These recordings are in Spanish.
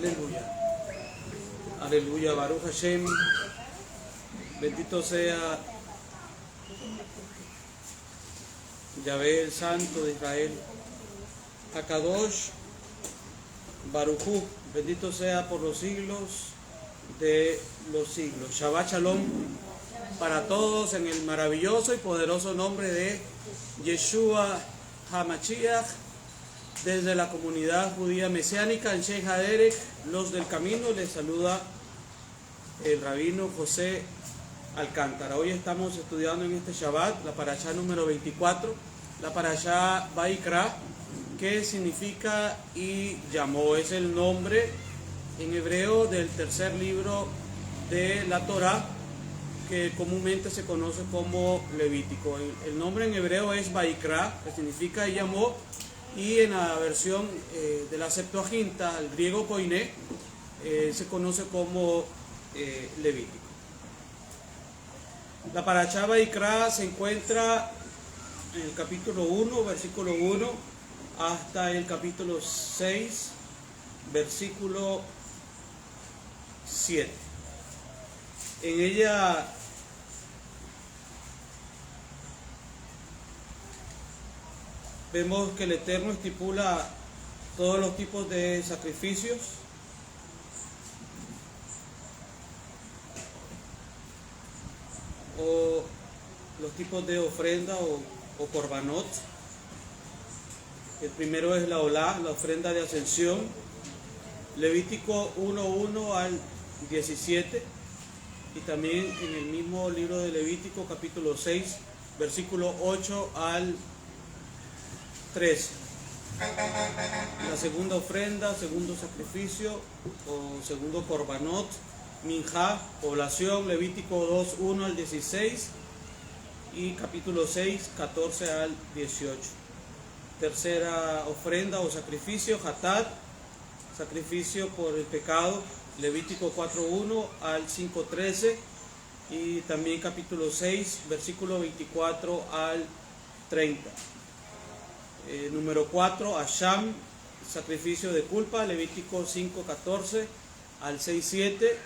Aleluya. Aleluya. Baruch Hashem. Bendito sea Yahvé, el Santo de Israel. Hakadosh Barujú. Bendito sea por los siglos de los siglos. Shabbat Shalom para todos en el maravilloso y poderoso nombre de Yeshua HaMashiach, desde la comunidad judía mesiánica en Sheikh Haderek, los del camino. Les saluda el rabino José Alcántara. Hoy estamos estudiando en este Shabbat la parashá número 24, la parashá Vaikra, que significa y llamó. Es el nombre en hebreo del tercer libro de la Torá, que comúnmente se conoce como Levítico. El nombre en hebreo es Vaikra, que significa y llamó, y en la versión de la Septuaginta, el griego koiné, se conoce como Levítico. La parashá Vaikra se encuentra en el capítulo 1, versículo 1, hasta el capítulo 6, versículo 7. En ella vemos que el Eterno estipula todos los tipos de sacrificios, o los tipos de ofrenda o korbanot. El primero es la olá, la ofrenda de ascensión, Levítico 1:1 al 17, y también en el mismo libro de Levítico capítulo 6, versículo 8 al 13. La segunda ofrenda, segundo sacrificio o segundo korbanot, minjá, oblación, Levítico 2:1 al 16 y capítulo 6, 14 al 18. Tercera ofrenda o sacrificio, hatat, sacrificio por el pecado, Levítico 4:1 al 5:13 y también capítulo 6, versículo 24 al 30. Número 4, Asham, sacrificio de culpa, Levítico 5:14 al 6:7,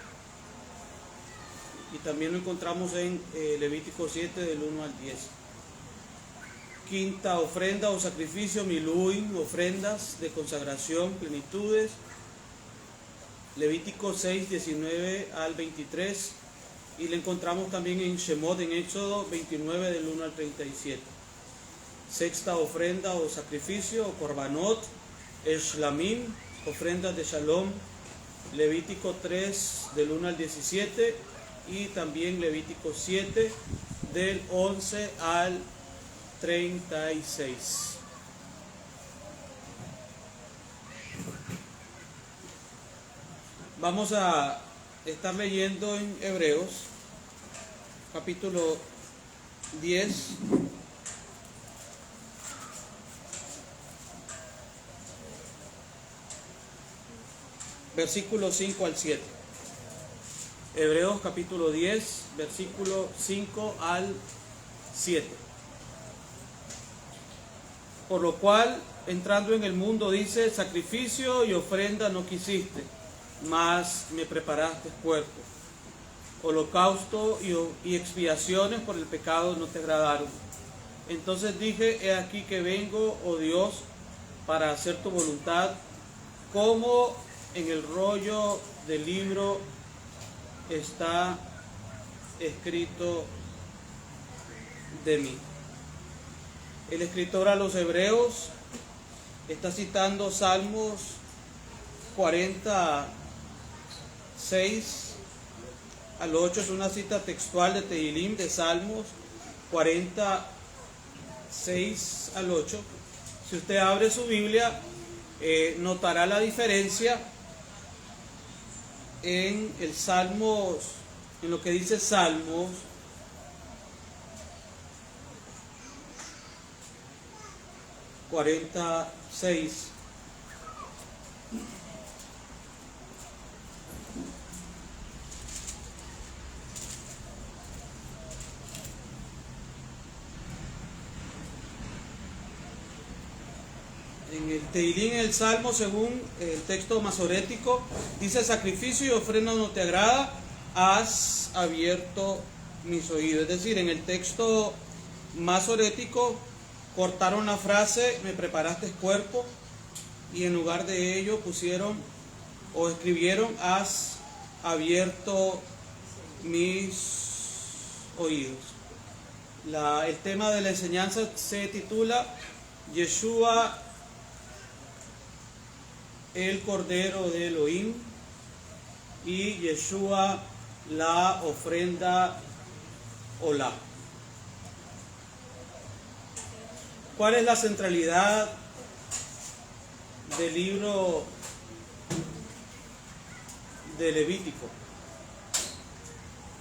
y también lo encontramos en Levítico 7 del 1 al 10. Quinta ofrenda o sacrificio, Miluim, ofrendas de consagración, plenitudes, Levítico 6, 19 al 23, y le encontramos también en Shemot, en Éxodo 29 del 1 al 37. Sexta ofrenda o sacrificio, o korbanot, Shlamim, ofrendas de Shalom, Levítico 3 del 1 al 17, y también Levítico 7 del 11 al 36. Vamos a estar leyendo en Hebreos capítulo 10, versículo 5 al 7. Hebreos capítulo 10, versículo 5 al 7. Por lo cual, entrando en el mundo, dice: sacrificio y ofrenda no quisiste, mas me preparaste cuerpo. Holocausto y expiaciones por el pecado no te agradaron. Entonces dije: he aquí que vengo, oh Dios, para hacer tu voluntad, como en el rollo del libro está escrito de mí. El escritor a los Hebreos está citando Salmos 46 al 8, es una cita textual de Tehilim, de Salmos 46 al 8. Si usted abre su Biblia, notará la diferencia en el Salmos, en lo que dice Salmos 46. en el Teilín, en el Salmo, según el texto masorético, dice: sacrificio y ofrenda no te agrada, has abierto mis oídos. Es decir, en el texto masorético cortaron la frase me preparaste cuerpo, y en lugar de ello pusieron o escribieron has abierto mis oídos. El tema de la enseñanza se titula Yeshua, el Cordero de Elohim, y Yeshua, la ofrenda Olá. ¿Cuál es la centralidad del libro de Levítico?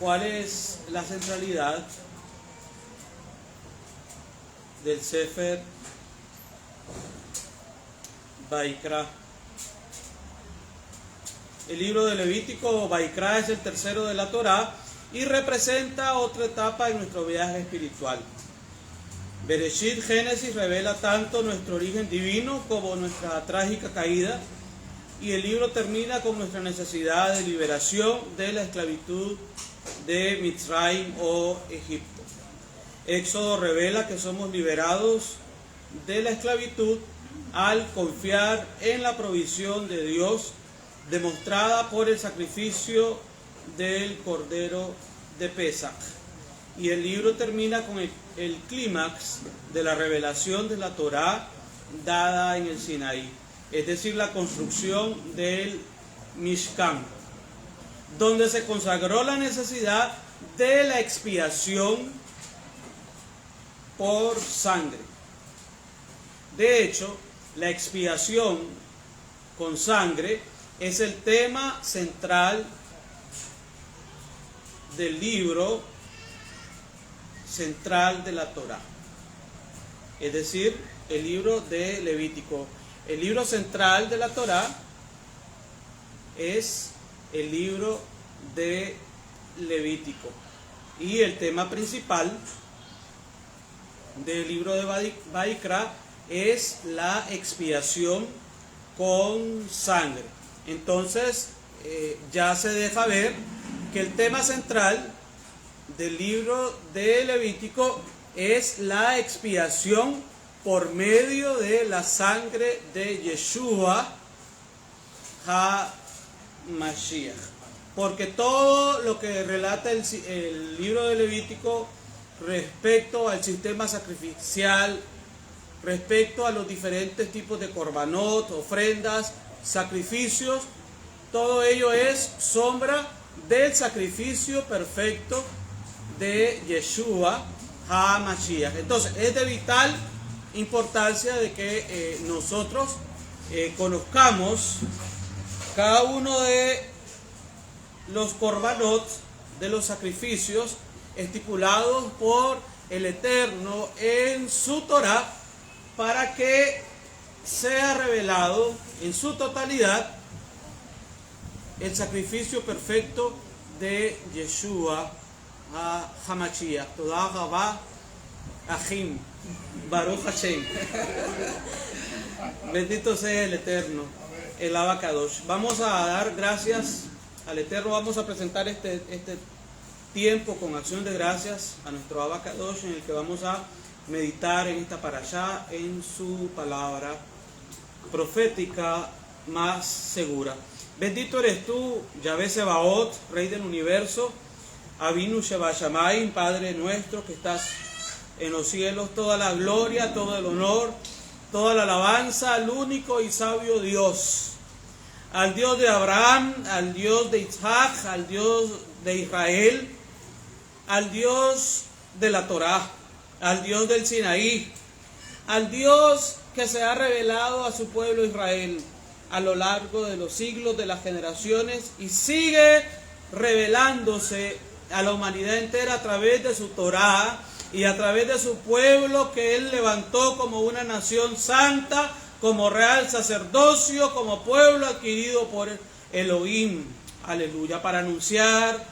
¿Cuál es la centralidad del Sefer Vaikra? El libro de Levítico, Vaikra, es el tercero de la Torá y representa otra etapa en nuestro viaje espiritual. Bereshit, Génesis, revela tanto nuestro origen divino como nuestra trágica caída, y el libro termina con nuestra necesidad de liberación de la esclavitud de Mitzrayim o Egipto. Éxodo revela que somos liberados de la esclavitud al confiar en la provisión de Dios, demostrada por el sacrificio del Cordero de Pesach. Y el libro termina con el clímax de la revelación de la Torá dada en el Sinaí, es decir, la construcción del Mishkan, donde se consagró la necesidad de la expiación por sangre. De hecho, la expiación con sangre es el tema central del libro central de la Torá, es decir, el libro de Levítico. El libro central de la Torá es el libro de Levítico, y el tema principal del libro de Vaikra es la expiación con sangre. Entonces ya se deja ver que el tema central del libro de Levítico es la expiación por medio de la sangre de Yeshua HaMashiach. Porque todo lo que relata el libro de Levítico respecto al sistema sacrificial, respecto a los diferentes tipos de korbanot, ofrendas, sacrificios, todo ello es sombra del sacrificio perfecto de Yeshua HaMashiach. Entonces es de vital importancia de que nosotros conozcamos cada uno de los korbanot, de los sacrificios estipulados por el Eterno en su Torá, para que sea revelado en su totalidad el sacrificio perfecto de Yeshua HaMashiach. Toda Rabá Achim, Baruch Hashem. Bendito sea el Eterno, el Abacadosh. Vamos a dar gracias al Eterno, vamos a presentar este tiempo con acción de gracias a nuestro Abacadosh, en el que vamos a meditar en esta parashá, en su palabra profética más segura. Bendito eres tú, Yahvé Sebaot, Rey del universo, Avinu Sheba Shamayim, Padre nuestro que estás en los cielos. Toda la gloria, todo el honor, toda la alabanza al único y sabio Dios, al Dios de Abraham, al Dios de Isaac, al Dios de Israel, al Dios de la Torá, al Dios del Sinaí, al Dios que se ha revelado a su pueblo Israel a lo largo de los siglos, de las generaciones, y sigue revelándose a la humanidad entera a través de su Torá y a través de su pueblo que Él levantó como una nación santa, como real sacerdocio, como pueblo adquirido por Elohim, aleluya, para anunciar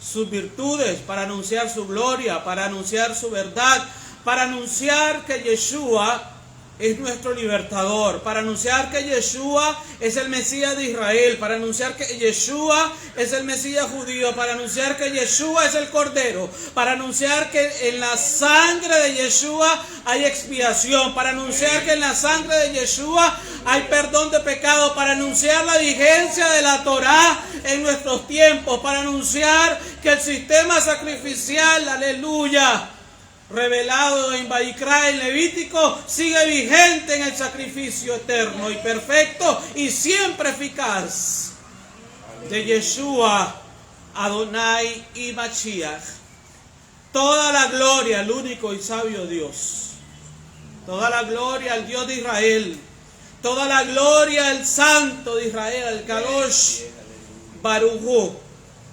sus virtudes, para anunciar su gloria, para anunciar su verdad, para anunciar que Yeshua es nuestro libertador, para anunciar que Yeshua es el Mesías de Israel, para anunciar que Yeshua es el Mesías judío, para anunciar que Yeshua es el Cordero, para anunciar que en la sangre de Yeshua hay expiación, para anunciar que en la sangre de Yeshua hay perdón de pecado, para anunciar la vigencia de la Torá en nuestros tiempos, para anunciar que el sistema sacrificial, aleluya, revelado en Vayikra, en Levítico, sigue vigente en el sacrificio eterno y perfecto y siempre eficaz de Yeshua, Adonai y Mashiach. Toda la gloria al único y sabio Dios, toda la gloria al Dios de Israel, toda la gloria al Santo de Israel, al Kadosh Baruj Hu.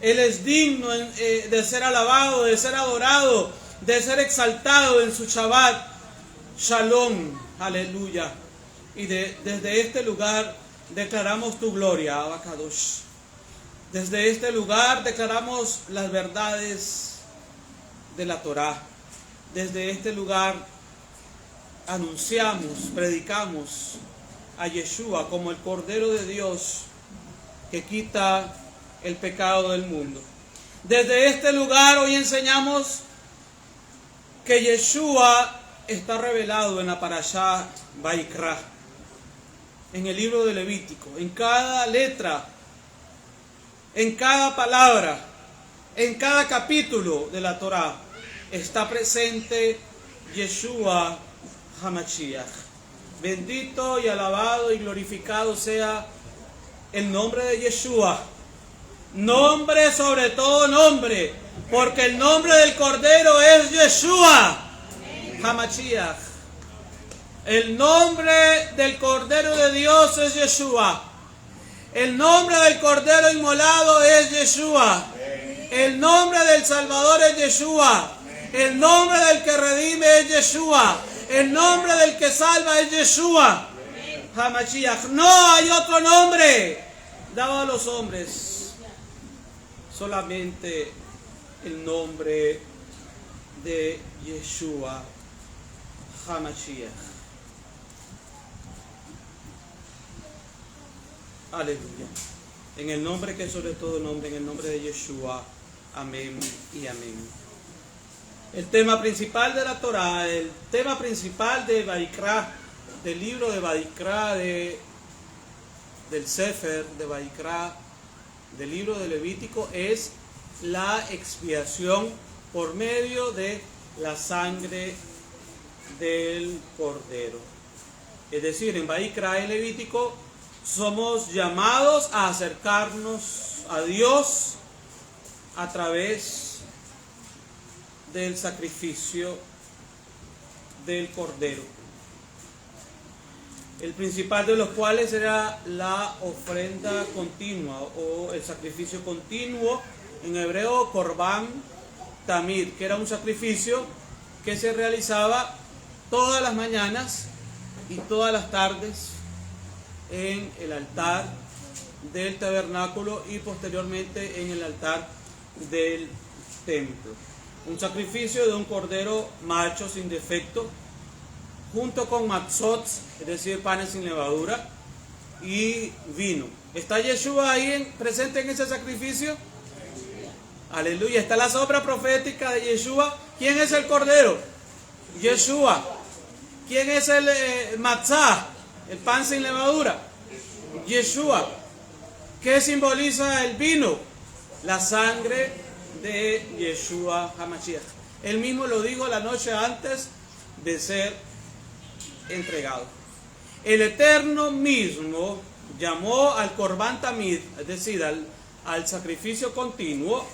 Él es digno de ser alabado, de ser adorado, de ser exaltado en su Shabbat. Shalom, aleluya. Y desde este lugar declaramos tu gloria, Abba Kadosh. Desde este lugar declaramos las verdades de la Torá. Desde este lugar anunciamos, predicamos a Yeshua como el Cordero de Dios que quita el pecado del mundo. Desde este lugar hoy enseñamos que Yeshua está revelado en la Parashá Vayikra, en el libro de Levítico, en cada letra, en cada palabra, en cada capítulo de la Torá está presente Yeshua HaMashiach. Bendito y alabado y glorificado sea el nombre de Yeshua, nombre sobre todo nombre, porque el nombre del Cordero es Yeshua HaMashiach. El nombre del Cordero de Dios es Yeshua. El nombre del Cordero inmolado es Yeshua. El nombre del Salvador es Yeshua. El nombre del que redime es Yeshua. El nombre del que salva es Yeshua HaMashiach. No hay otro nombre dado a los hombres, solamente el nombre de Yeshua HaMashiach. Aleluya. En el nombre que es sobre todo nombre, en el nombre de Yeshua. Amén y amén. El tema principal de la Torá, el tema principal de Vayikra, del libro de Vayikra, del Sefer de Vayikra, del libro de Levítico, es la expiación por medio de la sangre del Cordero. Es decir, en Vayikra y Levítico somos llamados a acercarnos a Dios a través del sacrificio del Cordero, el principal de los cuales era la ofrenda continua o el sacrificio continuo, en hebreo Korban Tamid, que era un sacrificio que se realizaba todas las mañanas y todas las tardes en el altar del tabernáculo y posteriormente en el altar del templo. Un sacrificio de un cordero macho sin defecto, junto con matzot, es decir, panes sin levadura, y vino. ¿Está Yeshua ahí presente en ese sacrificio? Aleluya. Está la sombra profética de Yeshua. ¿Quién es el cordero? Yeshua. ¿Quién es el matzah, el pan sin levadura? Yeshua. ¿Qué simboliza el vino? La sangre de Yeshua HaMashiach. Él mismo lo dijo la noche antes de ser entregado. El Eterno mismo llamó al Korban Tamid, es decir, al sacrificio continuo,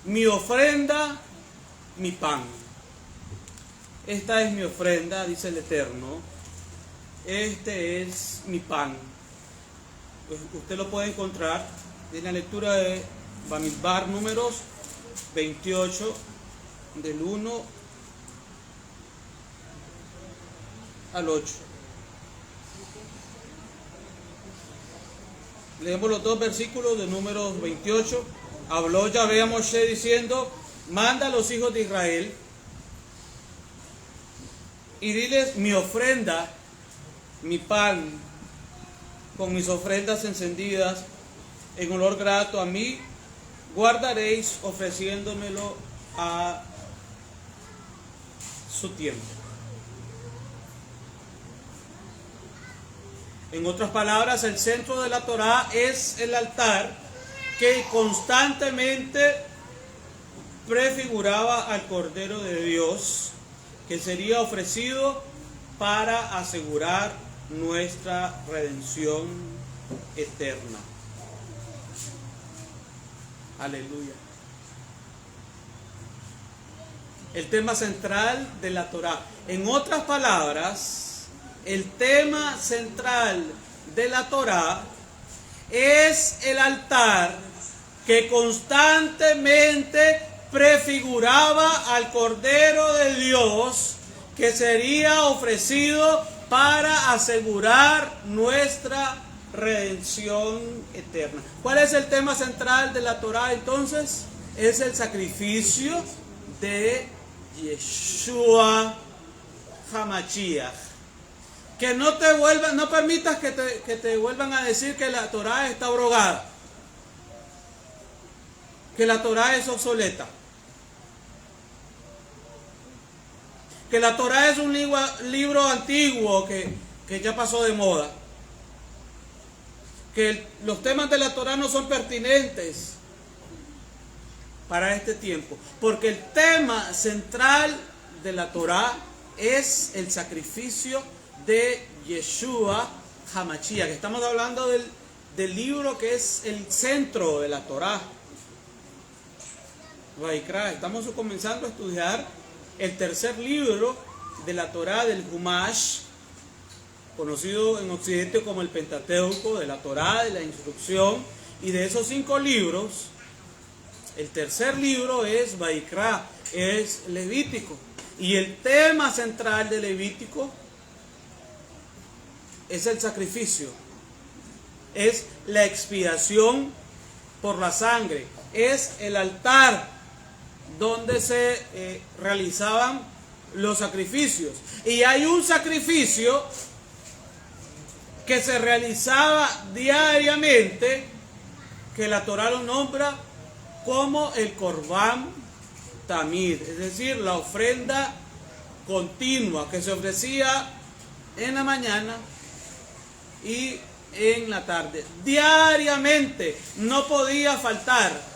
mi ofrenda, mi pan. Esta es mi ofrenda, dice el Eterno. Este es mi pan. Pues usted lo puede encontrar en la lectura de Bamidbar, números 28, del 1 al 8. Leemos los dos versículos de números 28. Habló Yahvé a Moshe diciendo: manda a los hijos de Israel y diles: mi ofrenda, mi pan, con mis ofrendas encendidas en olor grato a mí, guardaréis ofreciéndomelo a su tiempo. En otras palabras, el centro de la Torá es el altar que constantemente prefiguraba al Cordero de Dios, que sería ofrecido para asegurar nuestra redención eterna. Aleluya. El tema central de la Torá. En otras palabras, el tema central de la Torá es el altar que constantemente prefiguraba al Cordero de Dios, que sería ofrecido para asegurar nuestra redención eterna. ¿Cuál es el tema central de la Torá entonces? Es el sacrificio de Yeshua HaMashiach. Que no permitas que te vuelvan a decir que la Torá está abrogada, que la Torá es obsoleta, que la Torá es un libro antiguo que ya pasó de moda, que los temas de la Torá no son pertinentes para este tiempo, porque el tema central de la Torá es el sacrificio de Yeshua HaMashiach, que estamos hablando del libro que es el centro de la Torá. Vaikra, estamos comenzando a estudiar el tercer libro de la Torá, del Humash, conocido en Occidente como el Pentateuco, de la Torá, de la instrucción, y de esos 5 libros, el tercer libro es Vaikra, es Levítico, y el tema central de Levítico es el sacrificio, es la expiación por la sangre, es el altar donde se realizaban los sacrificios. Y hay un sacrificio que se realizaba diariamente, que la Torá lo nombra como el Corbán Tamid, es decir, la ofrenda continua que se ofrecía en la mañana y en la tarde. Diariamente no podía faltar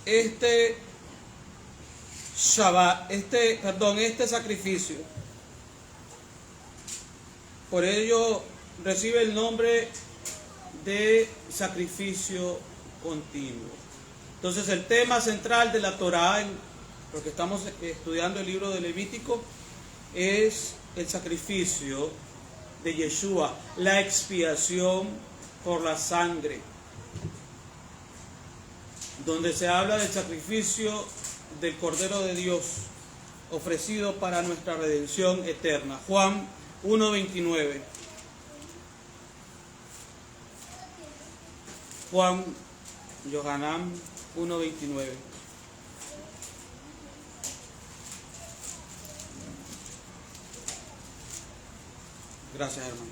este sacrificio. Por ello recibe el nombre de sacrificio continuo. Entonces el tema central de la Torá, porque estamos estudiando el libro de Levítico, es el sacrificio de Yeshua, la expiación por la sangre, donde se habla del sacrificio del Cordero de Dios ofrecido para nuestra redención eterna. Juan 1:29. Juan Yohanan 1:29. Gracias, hermano.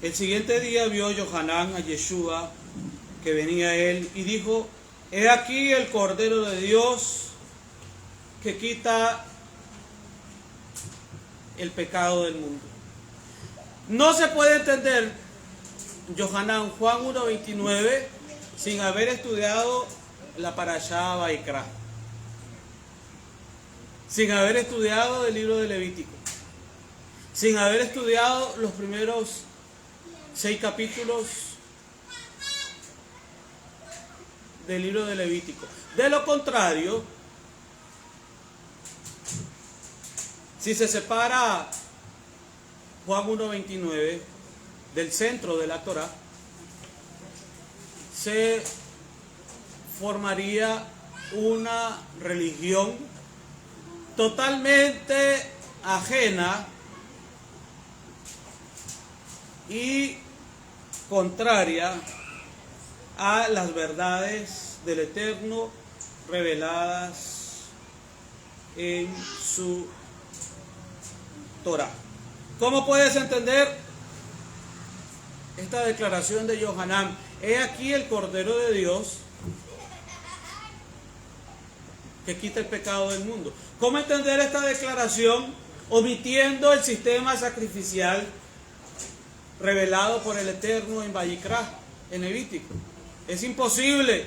El siguiente día vio Yohanan a Yeshua que venía a él y dijo: he aquí el Cordero de Dios que quita el pecado del mundo. No se puede entender Yohanan Juan 1:29 sin haber estudiado la Parashá Vaikra, sin haber estudiado el libro de Levítico, sin haber estudiado los primeros 6 capítulos del libro de Levítico. De lo contrario, si se separa Juan 1:29 del centro de la Torá, se formaría una religión totalmente ajena y contraria a las verdades del Eterno reveladas en su Torah. ¿Cómo puedes entender esta declaración de Yohanan? He aquí el Cordero de Dios que quita el pecado del mundo. ¿Cómo entender esta declaración omitiendo el sistema sacrificial revelado por el Eterno en Vayikra, en Levítico? Es imposible.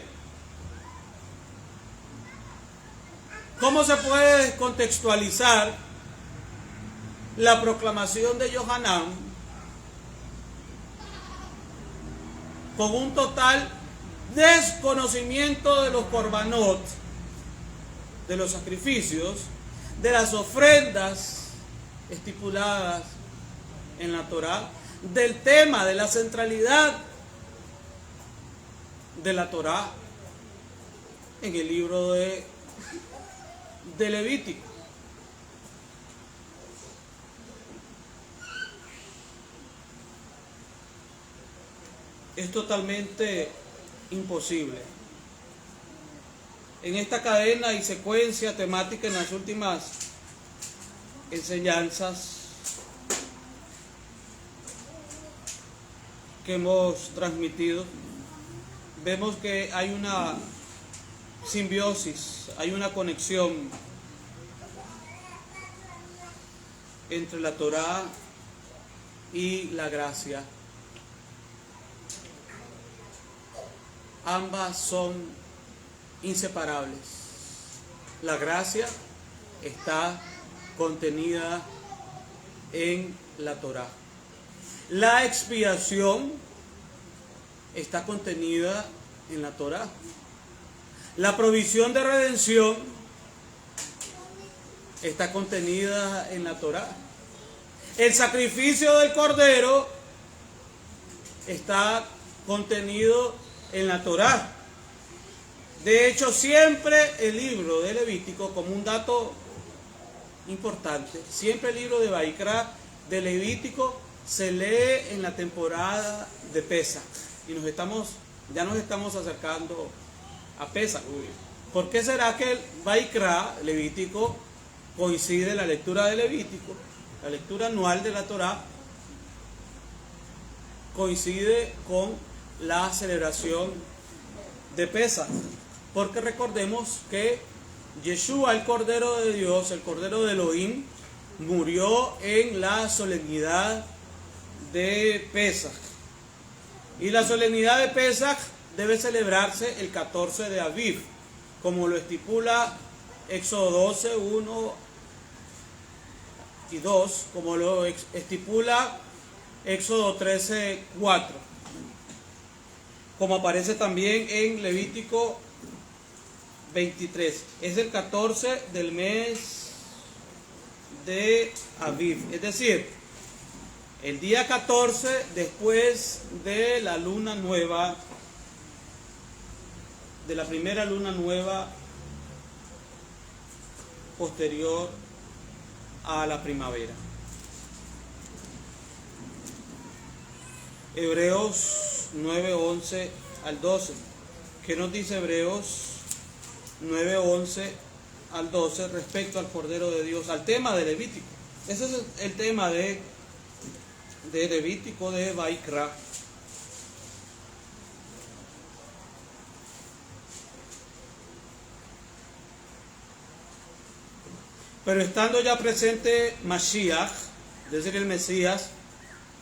¿Cómo se puede contextualizar la proclamación de Yohanan con un total desconocimiento de los korbanot, de los sacrificios, de las ofrendas estipuladas en la Torá, del tema de la centralidad de la Torá en el libro de Levítico? Es totalmente imposible. En esta cadena y secuencia temática en las últimas enseñanzas que hemos transmitido, vemos que hay una simbiosis, hay una conexión entre la Torá y la gracia. Ambas son inseparables. La gracia está contenida en la Torá. La expiación está contenida en la Torá. La provisión de redención está contenida en la Torá. El sacrificio del Cordero está contenido en la Torá. De hecho, siempre el libro de Levítico, como un dato importante, siempre el libro de Vayikra, de Levítico, se lee en la temporada de Pesach. Y ya nos estamos acercando a Pesach. ¿Por qué será que el Vayikra, Levítico, coincide la lectura de Levítico, la lectura anual de la Torá, coincide con la celebración de Pesach? Porque recordemos que Yeshua, el Cordero de Dios, el Cordero de Elohim, murió en la solemnidad de Pesach. Y la solemnidad de Pesach debe celebrarse el 14 de Aviv, como lo estipula Éxodo 12, 1 y 2, como lo estipula Éxodo 13, 4, como aparece también en Levítico 23. Es el 14 del mes de Aviv, es decir, el día 14 después de la luna nueva, de la primera luna nueva posterior a la primavera. Hebreos 9, 11 al 12. ¿Qué nos dice Hebreos 9, 11 al 12 respecto al Cordero de Dios, al tema de Levítico? Ese es el tema de Levítico, de Vayikra. Pero estando ya presente Mashiach, es decir, el Mesías,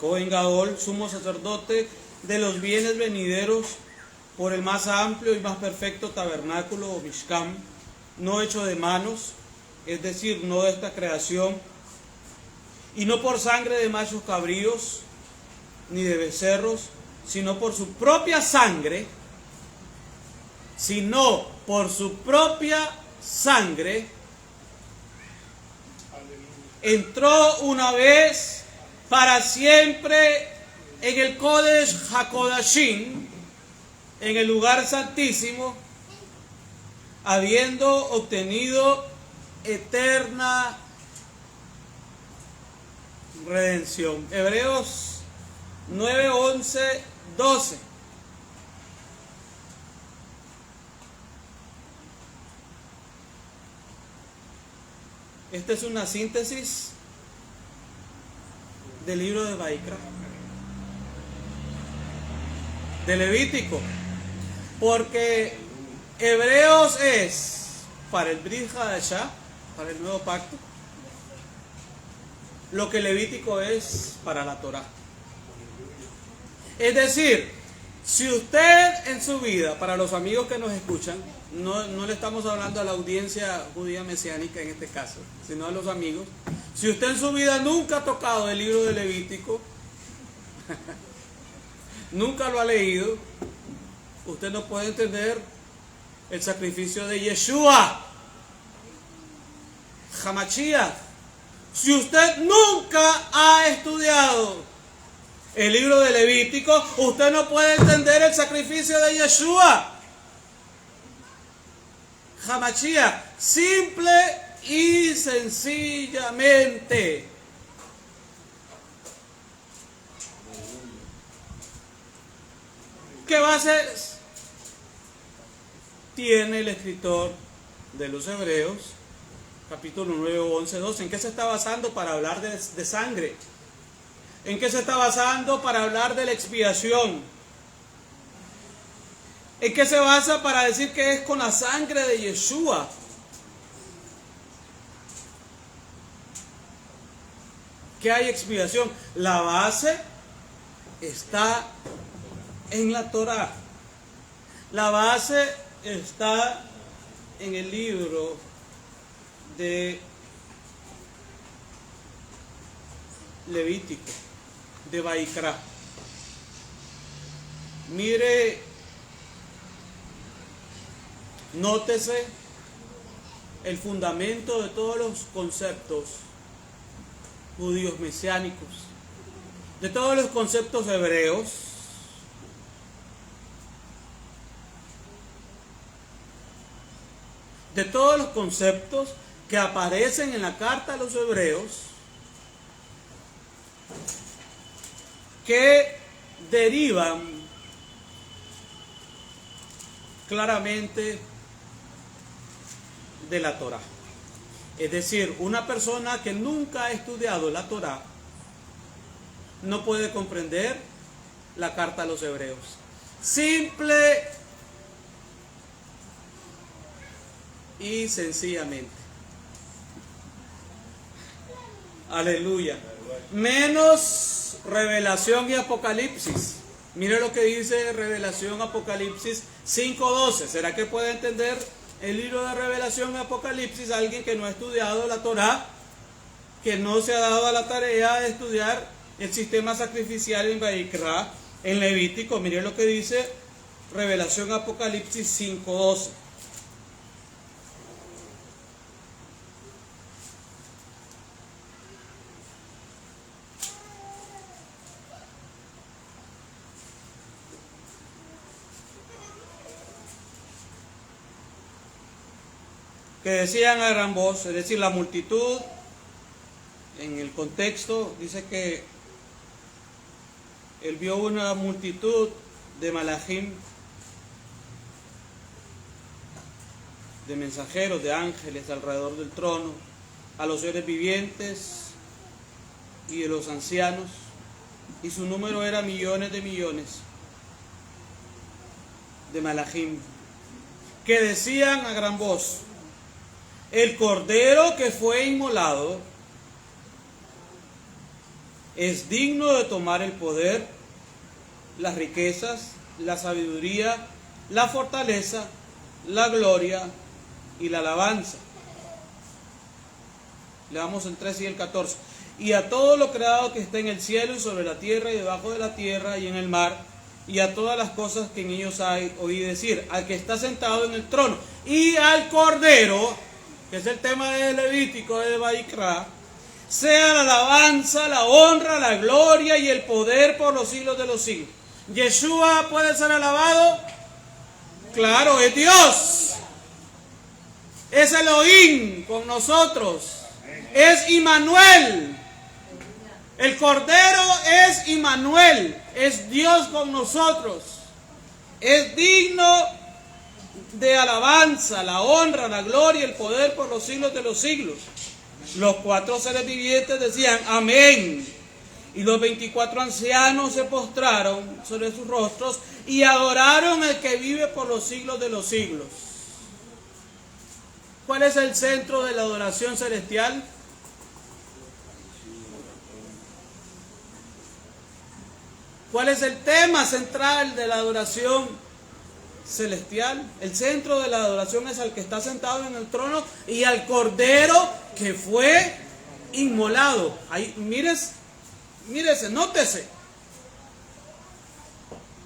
Cohen Gadol, sumo sacerdote de los bienes venideros, por el más amplio y más perfecto tabernáculo o Mishkan, no hecho de manos, es decir, no de esta creación, y no por sangre de machos cabríos ni de becerros, sino por su propia sangre, entró una vez para siempre en el Kodesh HaKodashim, en el lugar santísimo, habiendo obtenido eterna redención. Hebreos 9, 11, 12. Esta es una síntesis del libro de Vaikra, de Levítico, porque Hebreos es para el Brit Hadashah, para el nuevo pacto, lo que Levítico es para la Torá. Es decir, si usted en su vida, para los amigos que nos escuchan, no le estamos hablando a la audiencia judía mesiánica en este caso, sino a los amigos, si usted en su vida nunca ha tocado el libro de Levítico, nunca lo ha leído, usted no puede entender el sacrificio de Yeshua, Hamashiach. Si usted nunca ha estudiado el libro de Levítico, usted no puede entender el sacrificio de Yeshua, Hamashiach, simple y sencillamente. ¿Qué bases tiene el escritor de los Hebreos, capítulo 9, 11, 12? ¿En qué se está basando para hablar de sangre? ¿En qué se está basando para hablar de la expiación? ¿En qué se basa para decir que es con la sangre de Yeshua? ¿Qué hay expiación? La base está en la Torá. La base está en el libro de Levítico, de Vaikra. Mire, nótese el fundamento de todos los conceptos judíos mesiánicos, de todos los conceptos hebreos, de todos los conceptos que aparecen en la carta a los hebreos, que derivan claramente de la Torá. Es decir, una persona que nunca ha estudiado la Torá no puede comprender la carta a los hebreos. Simple y sencillamente. Aleluya. Menos Revelación y Apocalipsis. Mire lo que dice Revelación, Apocalipsis 5:12. ¿Será que puede entender el libro de Revelación y Apocalipsis alguien que no ha estudiado la Torá, que no se ha dado a la tarea de estudiar el sistema sacrificial en Vaikra, en Levítico? Mire lo que dice Revelación, Apocalipsis 5:12. Que decían a gran voz, es decir, la multitud, en el contexto, dice que él vio una multitud de malachim, de mensajeros, de ángeles alrededor del trono, a los seres vivientes y de los ancianos, y su número era millones de malachim, que decían a gran voz: el cordero que fue inmolado es digno de tomar el poder, las riquezas, la sabiduría, la fortaleza, la gloria y la alabanza. Leamos el 13 y el 14. Y a todo lo creado que está en el cielo y sobre la tierra y debajo de la tierra y en el mar, y a todas las cosas que en ellos hay, oí decir, al que está sentado en el trono y al cordero, que es el tema de Levítico, de Vaikra, sea la alabanza, la honra, la gloria y el poder por los siglos de los siglos. ¿Yeshua puede ser alabado? Claro, es Dios. Es Elohim con nosotros. Es Immanuel. El Cordero es Immanuel. Es Dios con nosotros. Es digno de alabanza, la honra, la gloria, el poder por los siglos de los siglos. Los 4 seres vivientes decían amén. Y los 24 ancianos se postraron sobre sus rostros y adoraron al que vive por los siglos de los siglos. ¿Cuál es el centro de la adoración celestial? ¿Cuál es el tema central de la adoración celestial? El centro de la adoración es al que está sentado en el trono y al Cordero que fue inmolado. Ahí, mírese, nótese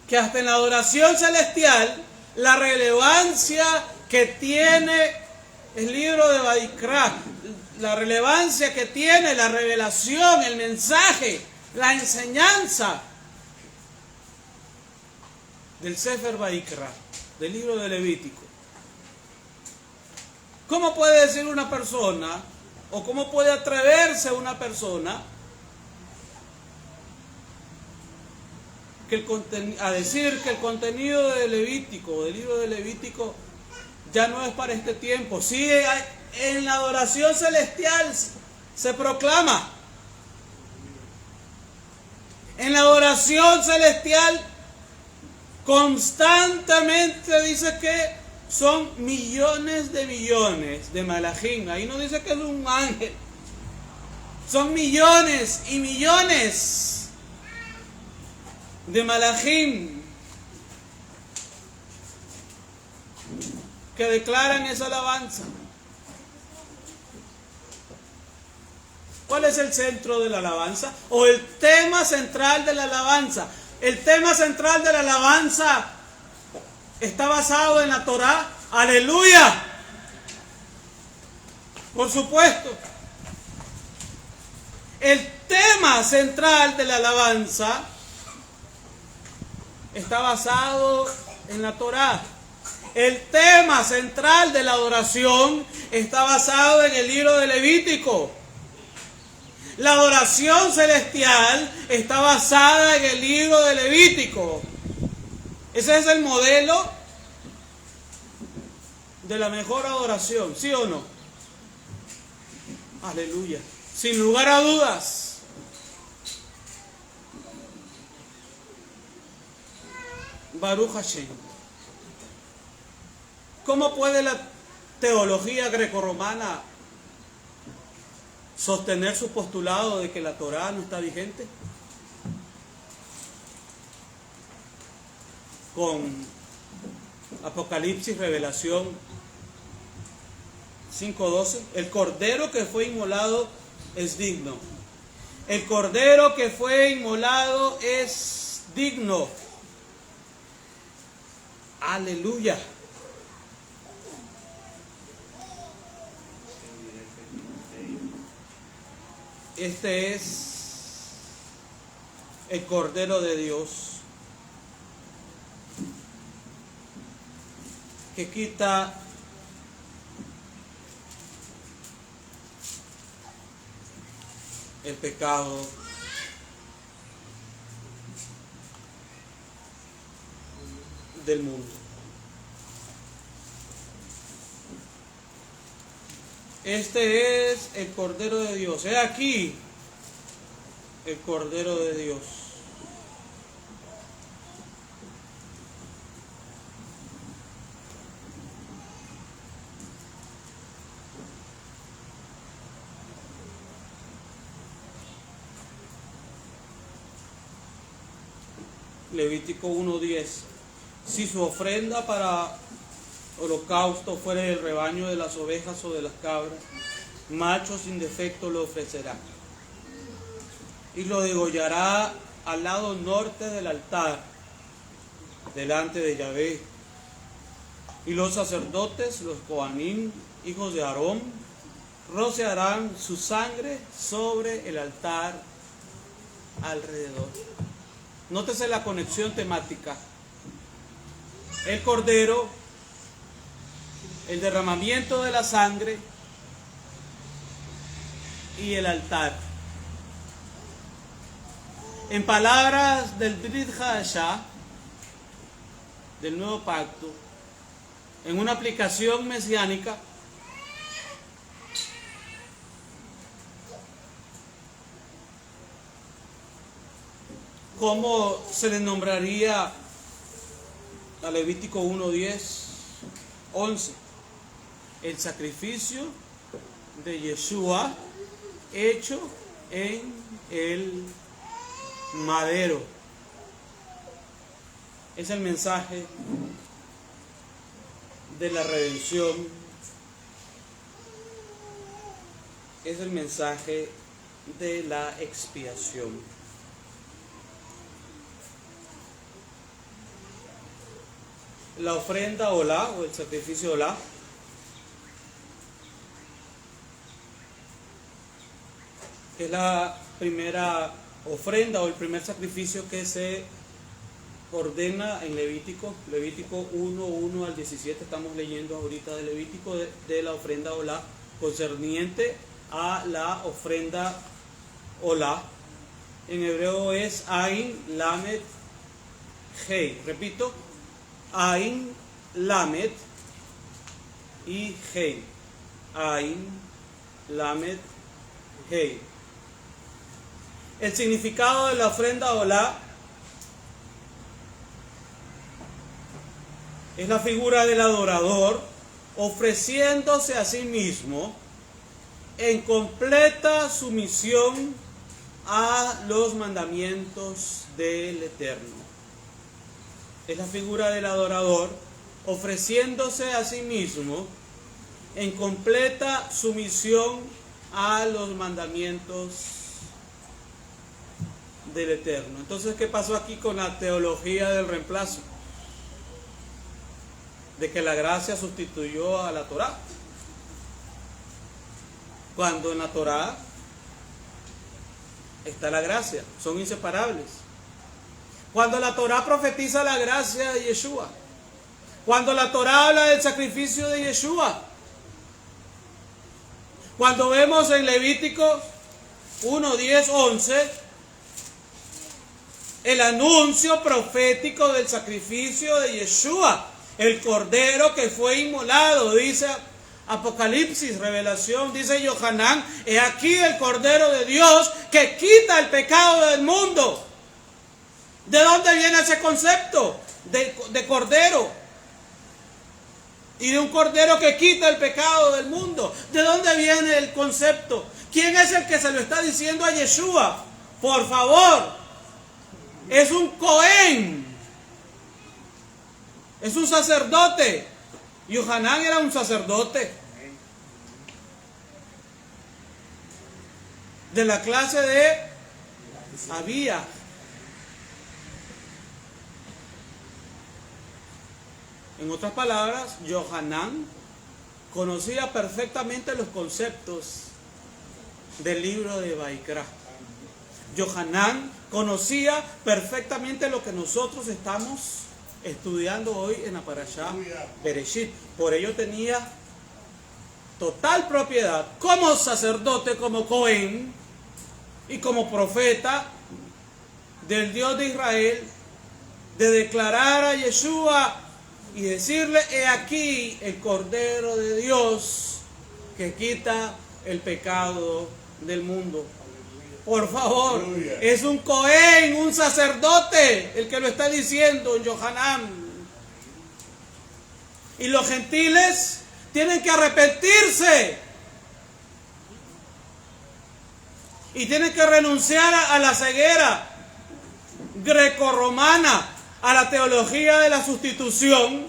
que hasta en la adoración celestial la relevancia que tiene el libro de Vayikra, la relevancia que tiene la revelación, el mensaje, la enseñanza del Sefer Vayikra, del libro de Levítico. ¿Cómo puede decir una persona, o cómo puede atreverse una persona a decir que el contenido de Levítico, del libro de Levítico, ya no es para este tiempo? Sí, en la adoración celestial se proclama. En la adoración celestial constantemente dice que son millones de malajim. Ahí no dice que es un ángel. Son millones y millones de malajim que declaran esa alabanza. ¿Cuál es el centro de la alabanza? O el tema central de la alabanza. El tema central de la alabanza está basado en la Torá. ¡Aleluya! Por supuesto. El tema central de la alabanza está basado en la Torá. El tema central de la adoración está basado en el libro de Levítico. La adoración celestial está basada en el libro de Levítico. Ese es el modelo de la mejor adoración, ¿sí o no? Aleluya. Sin lugar a dudas. Baruch Hashem. ¿Cómo puede la teología grecorromana sostener su postulado de que la Torá no está vigente? Con Apocalipsis, Revelación 5:12, el Cordero que fue inmolado es digno. El Cordero que fue inmolado es digno. Aleluya. Este es el Cordero de Dios que quita el pecado del mundo. Este es el Cordero de Dios. He aquí el Cordero de Dios. Levítico 1:10. Si su ofrenda para holocausto fuera del rebaño de las ovejas o de las cabras, macho sin defecto lo ofrecerá. Y lo degollará al lado norte del altar, delante de Yahvé. Y los sacerdotes, los Cohanim, hijos de Aarón, rociarán su sangre sobre el altar alrededor. Nótese la conexión temática. El Cordero, el derramamiento de la sangre y el altar. En palabras del Brit Hadashah, del Nuevo Pacto, en una aplicación mesiánica, ¿cómo se le nombraría a Levítico 1, 10, 11? El sacrificio de Yeshua hecho en el madero. Es el mensaje de la redención. Es el mensaje de la expiación. La ofrenda olá o el sacrificio olá es la primera ofrenda o el primer sacrificio que se ordena en Levítico 1, 1 al 17. Estamos leyendo ahorita de Levítico de la ofrenda olá concerniente a la ofrenda olá. En hebreo es Ain, Lamed, Hei. Repito, Ain, Lamed y Hei. Ain, Lamed, Hei. El significado de la ofrenda olá es la figura del adorador ofreciéndose a sí mismo en completa sumisión a los mandamientos del Eterno. Es la figura del adorador ofreciéndose a sí mismo en completa sumisión a los mandamientos del Eterno. Entonces, ¿qué pasó aquí con la teología del reemplazo? De que la gracia sustituyó a la Torá. Cuando en la Torá está la gracia, son inseparables. Cuando la Torá profetiza la gracia de Yeshua, cuando la Torá habla del sacrificio de Yeshua, cuando vemos en Levítico 1, 10, 11 el anuncio profético del sacrificio de Yeshua, el cordero que fue inmolado, dice Apocalipsis, Revelación, dice Yohanan, he aquí el cordero de Dios que quita el pecado del mundo. ¿De dónde viene ese concepto de cordero? Y de un cordero que quita el pecado del mundo. ¿De dónde viene el concepto? ¿Quién es el que se lo está diciendo a Yeshua? Por favor, es un Cohen. Es un sacerdote. Yohanan era un sacerdote de la clase de Abía. En otras palabras, Yohanan conocía perfectamente los conceptos del libro de Vaikra. Yohanan conocía perfectamente lo que nosotros estamos estudiando hoy en la Parashá Bereshit. Por ello tenía total propiedad como sacerdote, como Cohen y como profeta del Dios de Israel, de declarar a Yeshua y decirle, he aquí el Cordero de Dios que quita el pecado del mundo. Por favor, es un Cohen, un sacerdote, el que lo está diciendo en Yohanan. Y los gentiles tienen que arrepentirse. Y tienen que renunciar a la ceguera grecorromana, a la teología de la sustitución,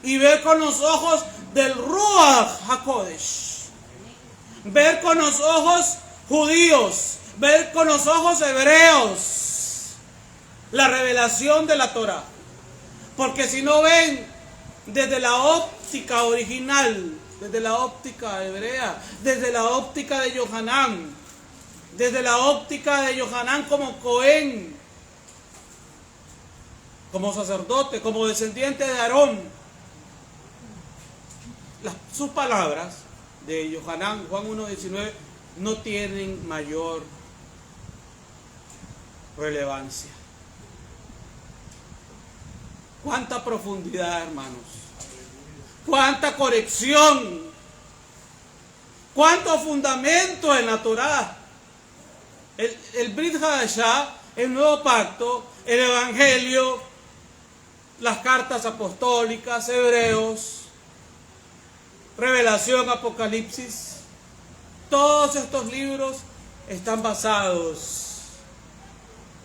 y ver con los ojos del Ruach HaKodesh. Ver con los ojos judíos, ver con los ojos hebreos la revelación de la Torá. Porque si no ven desde la óptica original, desde la óptica hebrea, desde la óptica de Yohanan, desde la óptica de Yohanan como Cohen, como sacerdote, como descendiente de Aarón, sus palabras de Yohanan, Juan 1:19, no tienen mayor relevancia. Cuánta profundidad, hermanos. Cuánta corrección. Cuánto fundamento en la Torá. El Brit Hadashah, el nuevo pacto, el evangelio, las cartas apostólicas, Hebreos, Revelación, Apocalipsis, todos estos libros están basados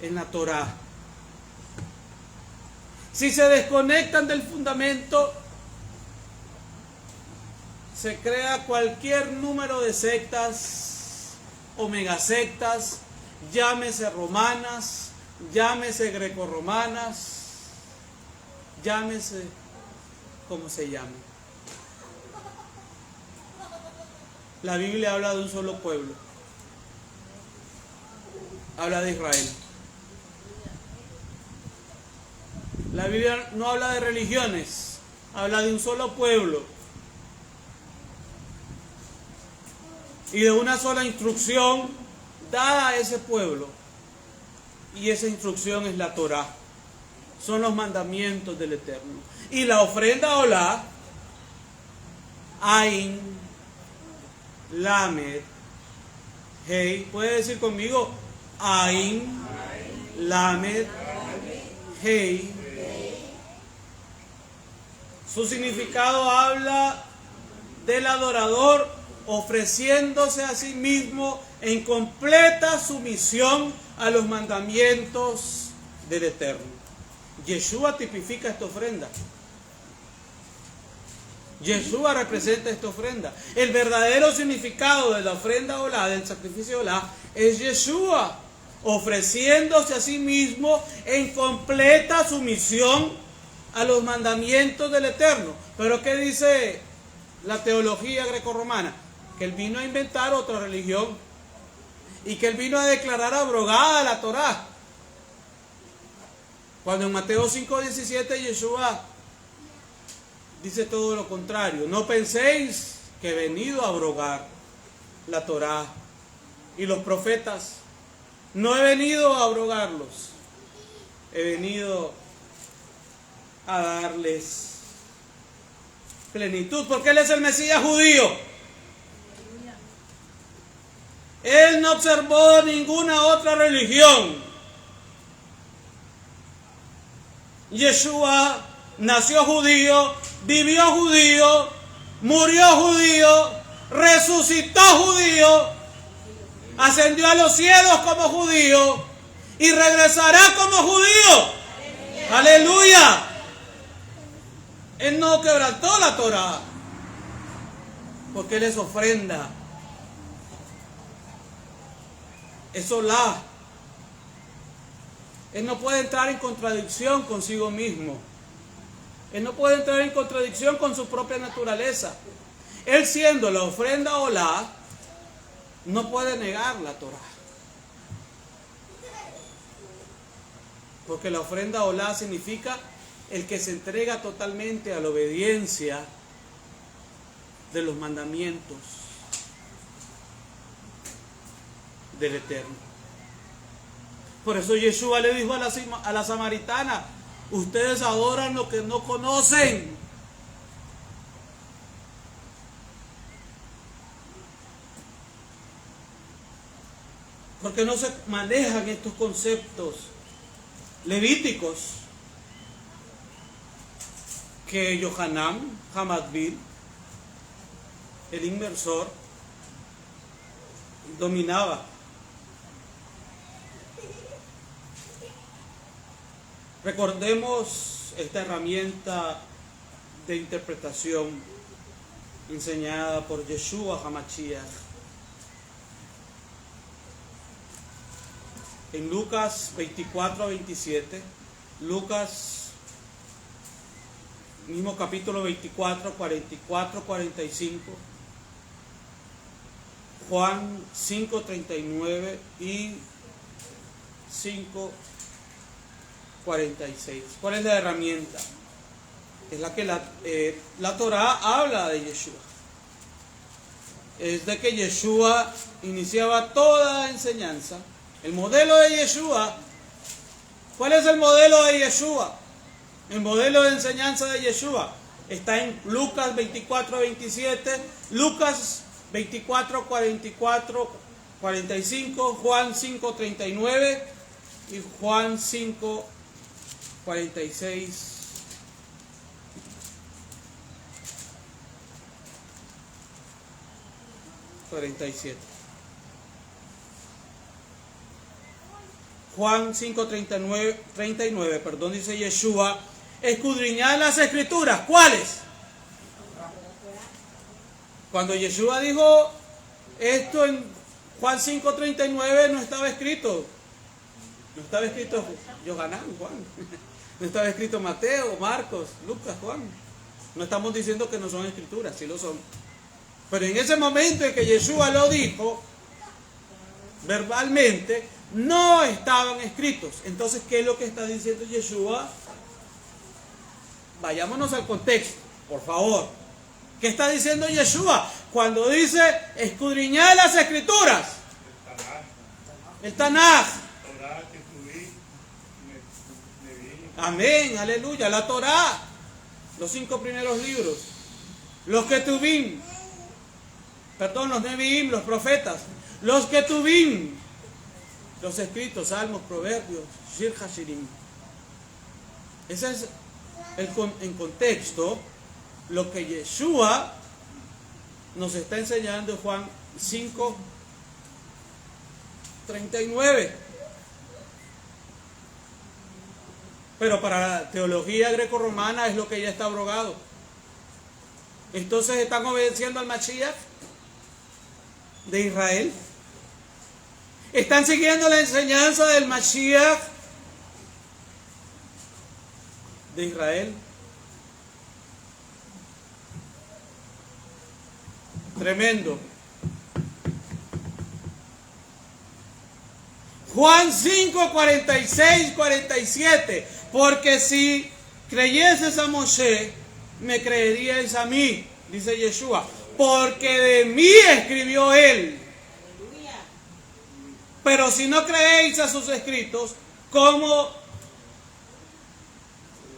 en la Torá. Si se desconectan del fundamento, se crea cualquier número de sectas o megasectas, llámese romanas, llámese grecorromanas, llámese como se llame. La Biblia habla de un solo pueblo, habla de Israel. La Biblia no habla de religiones, habla de un solo pueblo y de una sola instrucción dada a ese pueblo, y esa instrucción es la Torá, son los mandamientos del Eterno. Y la ofrenda olá, Ain, Lamed, Hei, puede decir conmigo, Ain, Lamed, Hei. Su significado habla del adorador ofreciéndose a sí mismo en completa sumisión a los mandamientos del Eterno. Yeshua tipifica esta ofrenda. Yeshua representa esta ofrenda. El verdadero significado de la ofrenda olá, del sacrificio olá, es Yeshua ofreciéndose a sí mismo en completa sumisión a los mandamientos del Eterno. Pero ¿qué dice la teología grecorromana? Que él vino a inventar otra religión y que él vino a declarar abrogada la Torá. Cuando en Mateo 5:17 Yeshua dice todo lo contrario. No penséis que he venido a abrogar la Torá y los profetas. No he venido a abrogarlos. He venido a darles plenitud, porque Él es el Mesías judío. Él no observó ninguna otra religión. Yeshua nació judío, vivió judío, murió judío, resucitó judío, ascendió a los cielos como judío y regresará como judío. ¡Aleluya! Él no quebrantó la Torá, porque Él es ofrenda, es olá. Él no puede entrar en contradicción consigo mismo. Él no puede entrar en contradicción con su propia naturaleza. Él, siendo la ofrenda olá, no puede negar la Torá, porque la ofrenda olá significa el que se entrega totalmente a la obediencia de los mandamientos del Eterno. Por eso Yeshua le dijo a la samaritana: ustedes adoran lo que no conocen. Porque no se manejan estos conceptos levíticos que Yohanan Hamadbil, el inversor, dominaba. Recordemos esta herramienta de interpretación enseñada por Yeshua HaMashiach. En Lucas 24-27, Lucas, mismo capítulo 24, 44-45, Juan 5:39 y 5:46. ¿Cuál es la herramienta? Es la que la Torá habla de Yeshua. Es de que Yeshua iniciaba toda enseñanza. El modelo de Yeshua. ¿Cuál es el modelo de Yeshua? El modelo de enseñanza de Yeshua está en Lucas 24-27, Lucas 24-44-45, Juan 5:39 y Juan 5, 46. Juan 5, 39, perdón, dice Yeshua, escudriñad las escrituras. ¿Cuáles? Cuando Yeshua dijo esto en Juan 5, 39 no estaba escrito. No estaba escrito Yohanan, Juan. No estaba escrito Mateo, Marcos, Lucas, Juan. No estamos diciendo que no son escrituras, sí lo son. Pero en ese momento en que Yeshua lo dijo, verbalmente, no estaban escritos. Entonces, ¿qué es lo que está diciendo Yeshua? Vayámonos al contexto, por favor. ¿Qué está diciendo Yeshua? Cuando dice, escudriñad las escrituras. El Tanaj. Amén, aleluya. La Torá. Los 5 primeros libros. Los Ketuvim. Perdón, los Neviim, los profetas. Los Ketuvim. Los escritos, salmos, proverbios, Shir Hashirim. Ese es en contexto lo que Yeshua nos está enseñando en Juan 5, 39. Pero para la teología greco-romana es lo que ya está abrogado. Entonces, ¿están obedeciendo al Mashiach de Israel? ¿Están siguiendo la enseñanza del Mashiach de Israel? Tremendo. Juan 5, 46, 47. Porque si creyeses a Moshe, me creeríais a mí, dice Yeshua. Porque de mí escribió él. Pero si no creéis a sus escritos, ¿cómo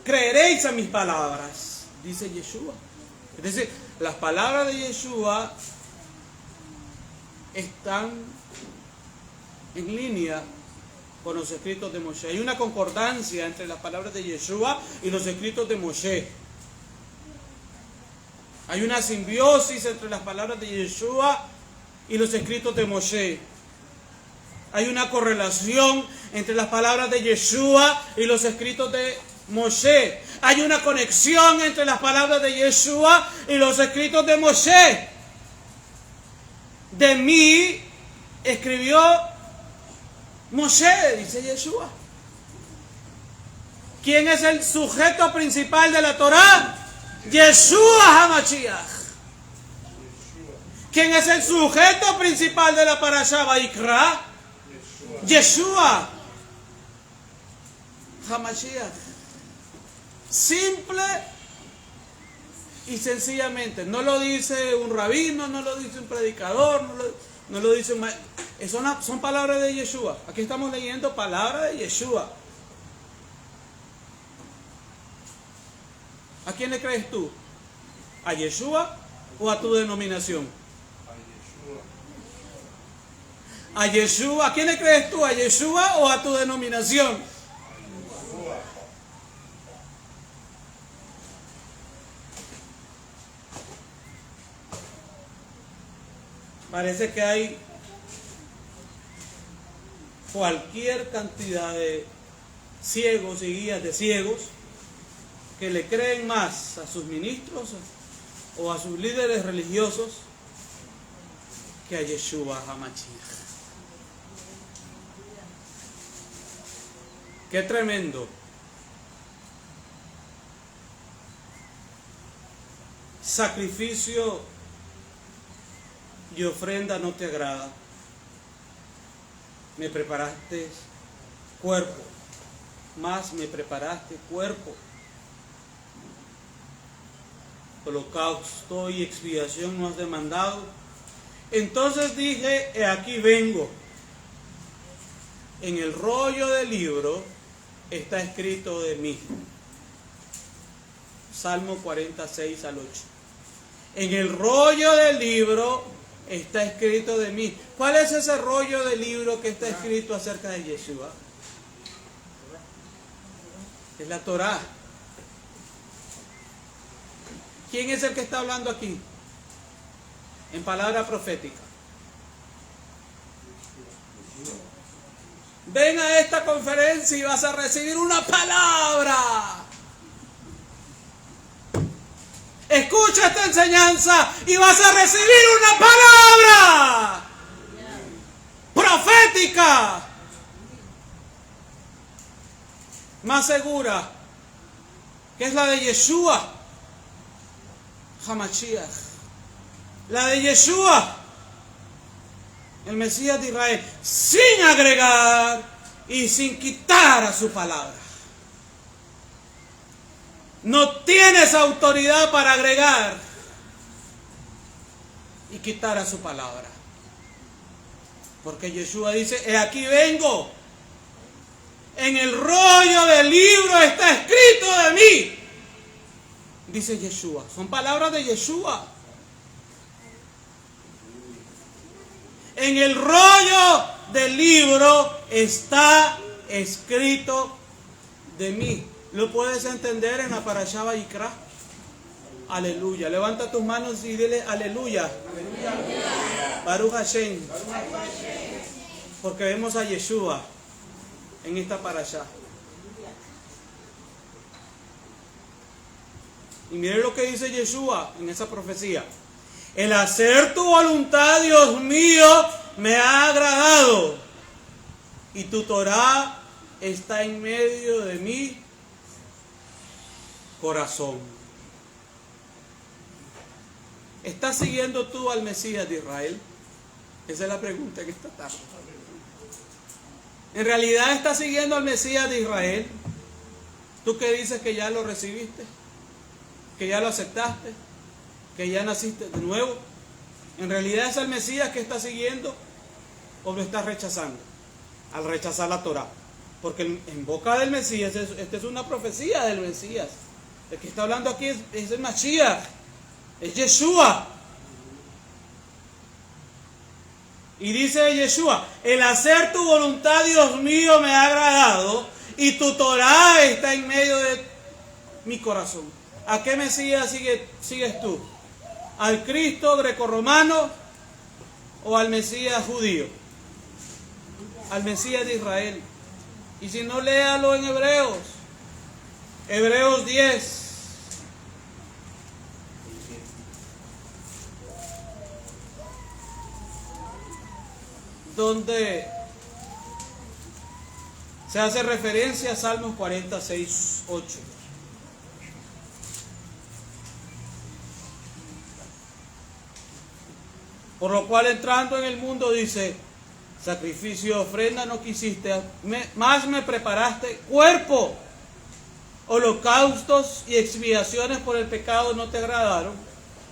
creeréis a mis palabras? Dice Yeshua. Es decir, las palabras de Yeshua están en línea con los escritos de Moshe. Hay una concordancia entre las palabras de Yeshua y los escritos de Moshe. Hay una simbiosis entre las palabras de Yeshua y los escritos de Moshe. Hay una correlación entre las palabras de Yeshua y los escritos de Moshe. Hay una conexión entre las palabras de Yeshua y los escritos de Moshe. De mí escribió Moshe, dice Yeshua. ¿Quién es el sujeto principal de la Torá? Yeshua HaMashiach. ¿Quién es el sujeto principal de la Parashá Vayikra? Yeshua HaMashiach. Simple y sencillamente. No lo dice un rabino, no lo dice un predicador, no lo dice un maestro. Son palabras de Yeshua. Aquí estamos leyendo palabras de Yeshua. ¿A quién le crees tú? ¿A Yeshua o a tu denominación? A Yeshua. ¿A quién le crees tú? ¿A Yeshua o a tu denominación? Parece que hay cualquier cantidad de ciegos y guías de ciegos que le creen más a sus ministros o a sus líderes religiosos que a Yeshua HaMashiach. Qué tremendo. Sacrificio y ofrenda no te agrada. Me preparaste cuerpo, más me preparaste cuerpo. Holocausto y expiación no has demandado. Entonces dije, he aquí vengo. En el rollo del libro está escrito de mí. Salmo 46 al 8. En el rollo del libro está escrito de mí. ¿Cuál es ese rollo del libro que está escrito acerca de Yeshua? Es la Torá. ¿Quién es el que está hablando aquí? En palabra profética. Ven a esta conferencia y vas a recibir una palabra. Escucha esta enseñanza y vas a recibir una palabra profética. Más segura, que es la de Yeshua Hamashiach. La de Yeshua, el Mesías de Israel, sin agregar y sin quitar a su palabra. No tienes autoridad para agregar y quitar a su palabra. Porque Yeshua dice, he aquí vengo. En el rollo del libro está escrito de mí. Dice Yeshua. Son palabras de Yeshua. En el rollo del libro está escrito de mí. ¿Lo puedes entender en la Parashá Vayikra? Aleluya. Levanta tus manos y dile aleluya. Aleluya. Baruch Hashem. Porque vemos a Yeshua en esta Parashá. Y miren lo que dice Yeshua en esa profecía. El hacer tu voluntad, Dios mío, me ha agradado. Y tu Torá está en medio de mi corazón. ¿Estás siguiendo tú al Mesías de Israel? Esa es la pregunta en esta tarde. ¿En realidad estás siguiendo al Mesías de Israel? ¿Tú que dices que ya lo recibiste? ¿Que ya lo aceptaste? ¿Que ya naciste de nuevo? ¿En realidad es el Mesías que estás siguiendo o lo estás rechazando? Al rechazar la Torá. Porque en boca del Mesías, esta es una profecía del Mesías. El que está hablando aquí es el Mashiach, es Yeshua. Y dice Yeshua, el hacer tu voluntad, Dios mío, me ha agradado, y tu Torá está en medio de mi corazón. ¿A qué Mesías sigues tú? ¿Al Cristo grecorromano o al Mesías judío? Al Mesías de Israel. Y si no, léalo en Hebreos. Hebreos 10. Donde se hace referencia a Salmos 46, 8. Por lo cual, entrando en el mundo, dice, sacrificio, ofrenda no quisiste, más me preparaste cuerpo. Holocaustos y expiaciones por el pecado no te agradaron.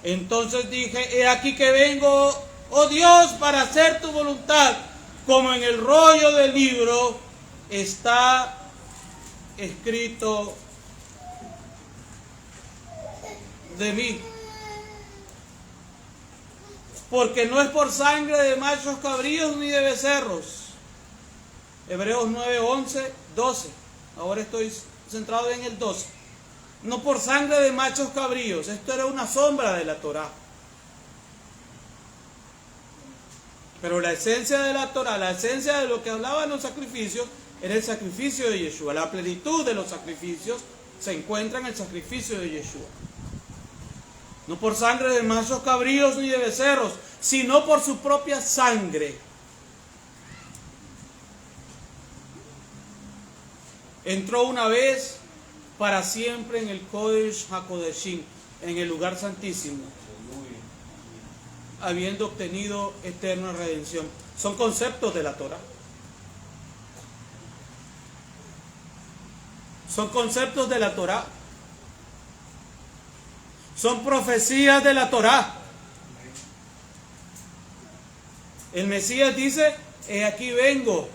Entonces dije, he aquí que vengo, oh Dios, para hacer tu voluntad, como en el rollo del libro está escrito de mí. Porque no es por sangre de machos cabríos ni de becerros. Hebreos 9, 11, 12. Ahora estoy centrado en el 12. No por sangre de machos cabríos. Esto era una sombra de la Torá. Pero la esencia de la Torá, la esencia de lo que hablaban los sacrificios, era el sacrificio de Yeshua. La plenitud de los sacrificios se encuentra en el sacrificio de Yeshua. No por sangre de machos cabríos ni de becerros, sino por su propia sangre. Entró una vez para siempre en el Kodesh HaKodeshim, en el lugar santísimo, habiendo obtenido eterna redención. Son conceptos de la Torá. Son conceptos de la Torá. Son profecías de la Torá. El Mesías dice, he aquí vengo.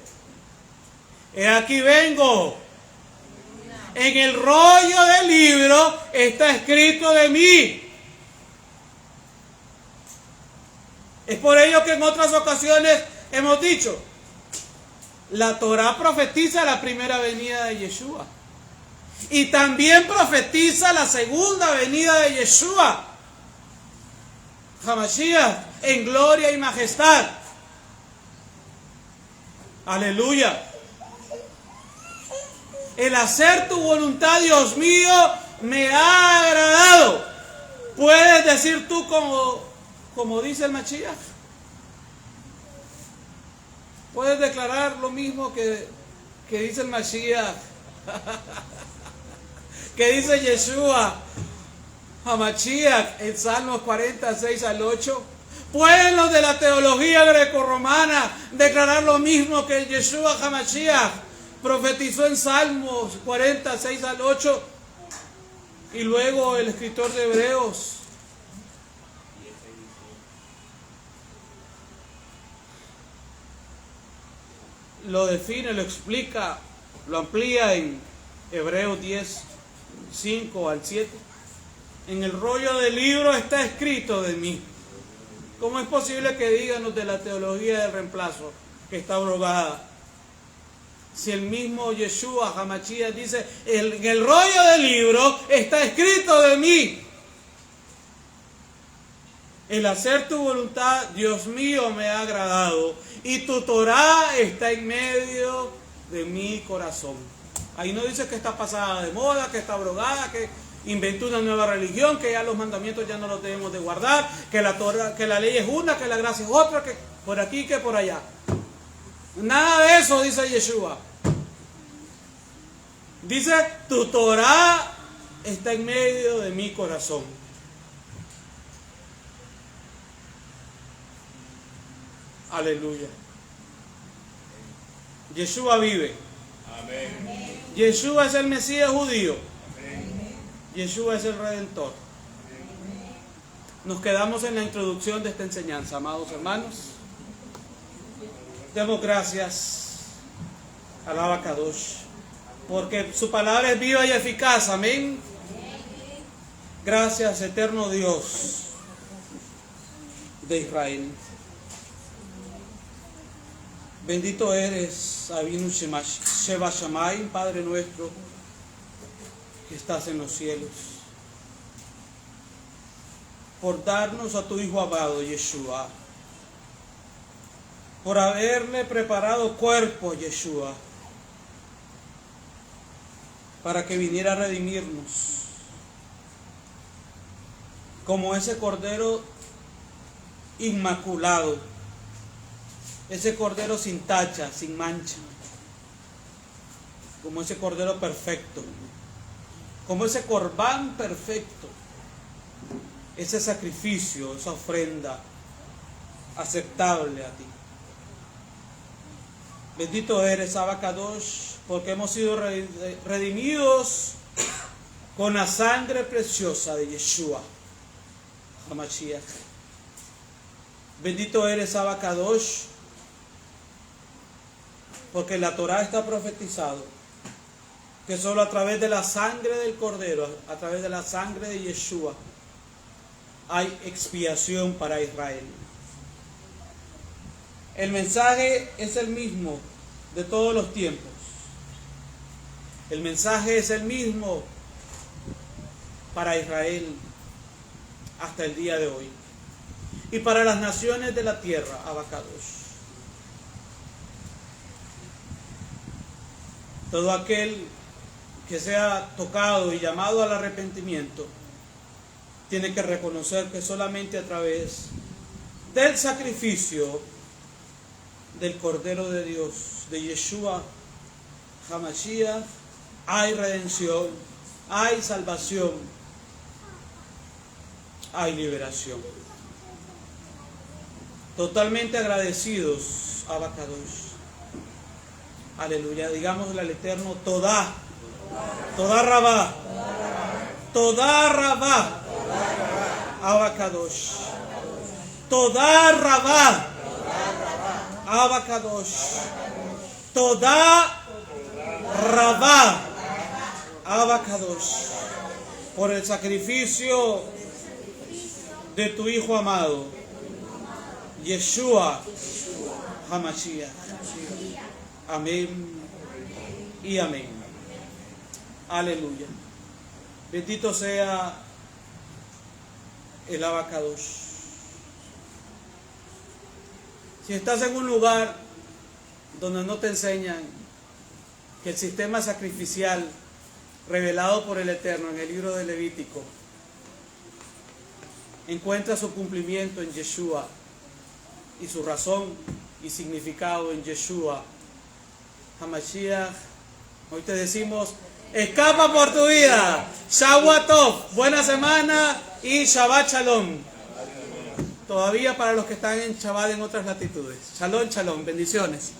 He aquí vengo. En el rollo del libro está escrito de mí. Es por ello que en otras ocasiones hemos dicho, la Torá profetiza la primera venida de Yeshua. Y también profetiza la segunda venida de Yeshua HaMashiach en gloria y majestad. Aleluya. El hacer tu voluntad, Dios mío, me ha agradado. Puedes decir tú como dice el Mashiach. Puedes declarar lo mismo que dice el Mashiach. Que dice Yeshua HaMashiach en Salmos 46 al 8. ¿Pueden los de la teología grecorromana declarar lo mismo que Yeshua HaMashiach profetizó en Salmos 46 al 8? Y luego el escritor de Hebreos lo define, lo explica, lo amplía en Hebreos 10, 5 al 7. En el rollo del libro está escrito de mí. ¿Cómo es posible que digan los de la teología del reemplazo que está abrogada? Si el mismo Yeshua HaMashiach dice, en el rollo del libro está escrito de mí. El hacer tu voluntad, Dios mío, me ha agradado. Y tu Torah está en medio de mi corazón. Ahí no dice que está pasada de moda, que está abrogada, que inventó una nueva religión, que ya los mandamientos ya no los debemos de guardar, que la Torah, que la ley es una, que la gracia es otra, que por aquí, que por allá. Nada de eso dice Yeshua. Dice, tu Torah está en medio de mi corazón. Aleluya. Yeshua vive. Amén. Yeshua es el Mesías judío. Yeshua es el Redentor. Nos quedamos en la introducción de esta enseñanza, amados hermanos. Demos gracias al Abacadosh, porque su palabra es viva y eficaz. Amén. Gracias, eterno Dios de Israel. Bendito eres, Avinu Sheba Shamayim, Padre nuestro que estás en los cielos, por darnos a tu Hijo amado Yeshua, por haberle preparado cuerpo Yeshua, para que viniera a redimirnos, como ese cordero inmaculado, ese cordero sin tacha, sin mancha, como ese cordero perfecto, como ese corbán perfecto, ese sacrificio, esa ofrenda aceptable a ti. Bendito eres, Abacadosh, porque hemos sido redimidos con la sangre preciosa de Yeshua HaMashiach. Bendito eres, Abacadosh, porque la Torah está profetizado que solo a través de la sangre del Cordero, a través de la sangre de Yeshua, hay expiación para Israel. El mensaje es el mismo de todos los tiempos. El mensaje es el mismo para Israel hasta el día de hoy. Y para las naciones de la tierra, Abacadosh. Todo aquel que sea tocado y llamado al arrepentimiento tiene que reconocer que solamente a través del sacrificio del Cordero de Dios, de Yeshua HaMashiach, hay redención, hay salvación, hay liberación. Totalmente agradecidos, Abacadosh. Aleluya, digámosle al Eterno, Todá, Todá Rabá, Todá Rabá, Abacadosh, Todá Rabá, Abacadosh, Todá Rabá, Abacadosh, por el sacrificio de tu Hijo amado, Yeshua HaMashiach. Amén y amén. Aleluya. Bendito sea el Abacadosh. Si estás en un lugar donde no te enseñan que el sistema sacrificial revelado por el Eterno en el libro de Levítico encuentra su cumplimiento en Yeshua y su razón y significado en Yeshua HaMashiach, hoy te decimos: escapa por tu vida. Shabbat Tov, buena semana y Shabbat Shalom. Todavía para los que están en Shabbat en otras latitudes. Shalom, shalom, bendiciones.